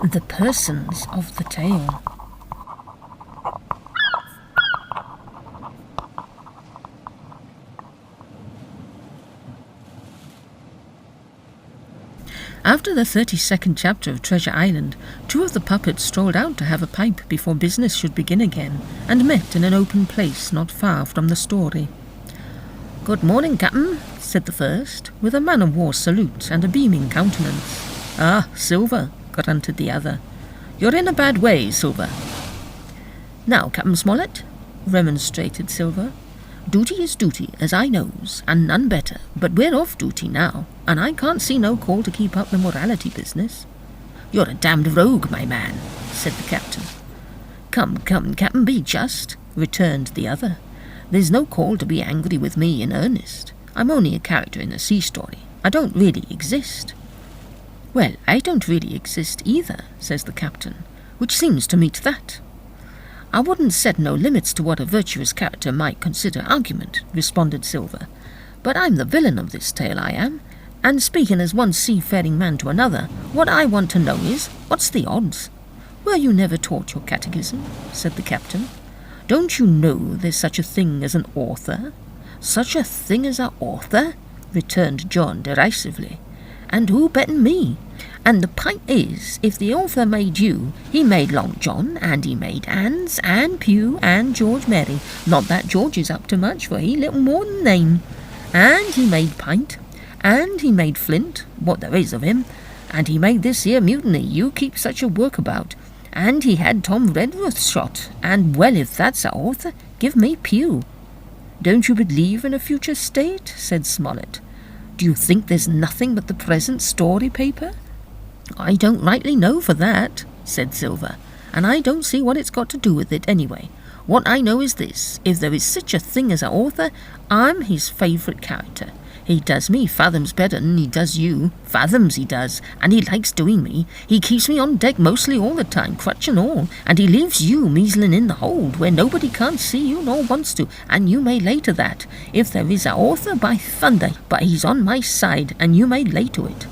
The persons of the tale. After the 32nd chapter of Treasure Island, two of the puppets strolled out to have a pipe before business should begin again, and met in an open place not far from the story. "Good morning, Captain," said the first, with a man-of-war salute and a beaming countenance. "Ah, Silver," grunted the other. "You're in a bad way, Silver." "Now, Captain Smollett," remonstrated Silver, "duty is duty, as I knows, and none better, but we're off duty now, and I can't see no call to keep up the morality business." "You're a damned rogue, my man," said the captain. Come, Captain, be just," returned the other. "There's no call to be angry with me in earnest. I'm only a character in a sea story. I don't really exist." "Well, I don't really exist either," says the captain, "which seems to meet that." "I wouldn't set no limits to what a virtuous character might consider argument," responded Silver. "But I'm the villain of this tale, I am, and speaking as one seafaring man to another, what I want to know is, what's the odds?" "Were you never taught your catechism?" said the captain. "Don't you know there's such a thing as an author?" "Such a thing as an author?" returned John derisively. "And who betting me? And the point is, if the author made you, he made Long John, and he made Hans, and Pew, and George Merry. Not that George is up to much, for he little more than name. And he made Pint, and he made Flint, what there is of him, and he made this here mutiny you keep such a work about, and he had Tom Redruth shot, and well, if that's a author, give me Pew." "Don't you believe in a future state?" said Smollett. "Do you think there's nothing but the present story paper?" "I don't rightly know for that," said Silver, "and I don't see what it's got to do with it anyway. What I know is this, if there is such a thing as an author, I'm his favourite character. He does me fathoms better than he does you, fathoms he does, and he likes doing me. He keeps me on deck mostly all the time, crutch and all, and he leaves you measling in the hold, where nobody can't see you nor wants to, and you may lay to that. If there is an author, by thunder, but he's on my side, and you may lay to it."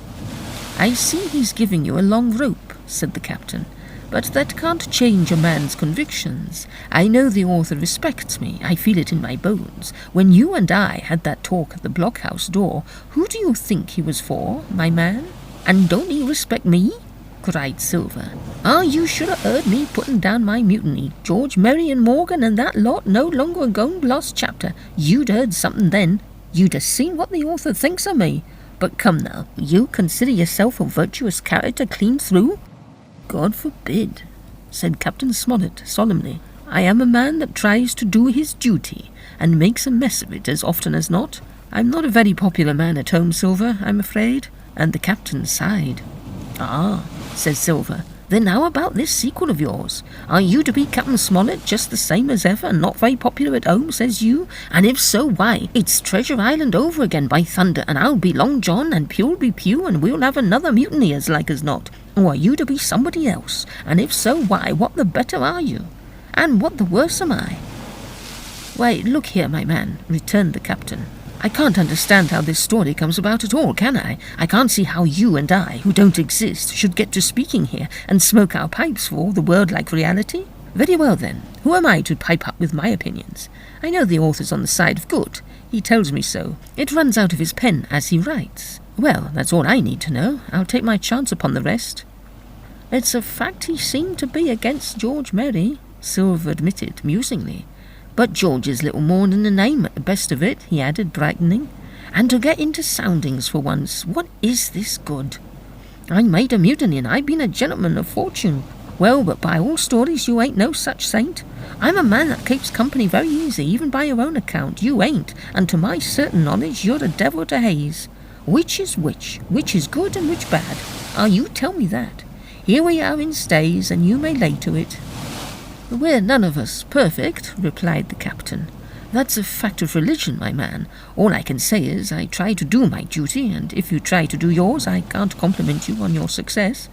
"I see he's giving you a long rope," said the captain, "but that can't change a man's convictions. I know the author respects me, I feel it in my bones. When you and I had that talk at the blockhouse door, who do you think he was for, my man? And don't he respect me?" cried Silver. "Ah, you should have heard me putting down my mutiny, George Merry and Morgan and that lot no longer ago last chapter. You'd heard something then. You'd have seen what the author thinks of me. But come now, you consider yourself a virtuous character clean through?" "God forbid," said Captain Smollett solemnly. "I am a man that tries to do his duty, and makes a mess of it as often as not. I'm not a very popular man at home, Silver, I'm afraid," and the captain sighed. "Ah," said Silver, "then how about this sequel of yours? Are you to be Captain Smollett just the same as ever, and not very popular at home, says you? And if so, why, it's Treasure Island over again, by thunder, and I'll be Long John, and Pew'll be Pew, and we'll have another mutiny as like as not. Or are you to be somebody else? And if so, why, what the better are you? And what the worse am I?" "Why, look here, my man," returned the captain. "I can't understand how this story comes about at all, can I? I can't see how you and I, who don't exist, should get to speaking here and smoke our pipes for all the world like reality. Very well then, who am I to pipe up with my opinions? I know the author's on the side of good. He tells me so. It runs out of his pen as he writes. Well, that's all I need to know. I'll take my chance upon the rest." "It's a fact he seemed to be against George Merry," Silver admitted musingly. "But George is little more than a name at the best of it," he added, brightening. "And to get into soundings for once, what is this good? I made a mutiny, and I've been a gentleman of fortune. Well, but by all stories you ain't no such saint. I'm a man that keeps company very easy, even by your own account. You ain't, and to my certain knowledge you're a devil to haze. Which is which is good and which bad? Ah, you tell me that. Here we are in stays, and you may lay to it." "We're none of us perfect," replied the captain. "That's a fact of religion, my man. All I can say is I try to do my duty, and if you try to do yours, I can't compliment you on your success."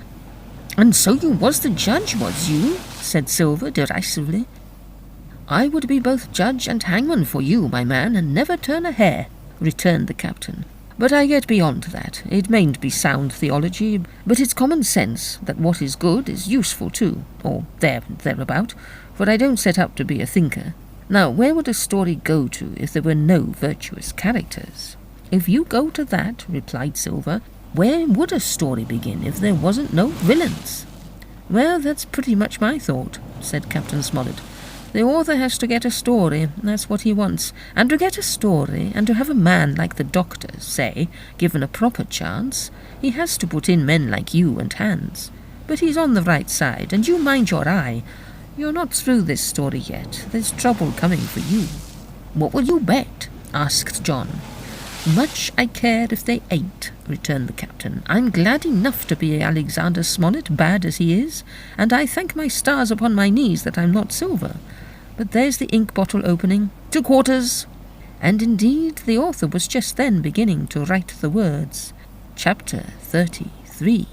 "And so you was the judge, was you?" said Silver derisively. "I would be both judge and hangman for you, my man, and never turn a hair," returned the captain. But I get beyond that. It mayn't be sound theology, but it's common sense that what is good is useful too, or thereabout, for I don't set out to be a thinker. Now, where would a story go to if there were no virtuous characters? If you go to that, replied Silver, where would a story begin if there wasn't no villains? Well, that's pretty much my thought, said Captain Smollett. The author has to get a story, that's what he wants. And to get a story, and to have a man like the Doctor, say, given a proper chance, he has to put in men like you and Hans. But he's on the right side, and you mind your eye. You're not through this story yet. There's trouble coming for you. What will you bet? Asked John. Much I care if they ain't, returned the captain. I'm glad enough to be Alexander Smollett, bad as he is, and I thank my stars upon my knees that I'm not Silver. But there's the ink bottle opening. To quarters! And indeed the author was just then beginning to write the words. Chapter 33.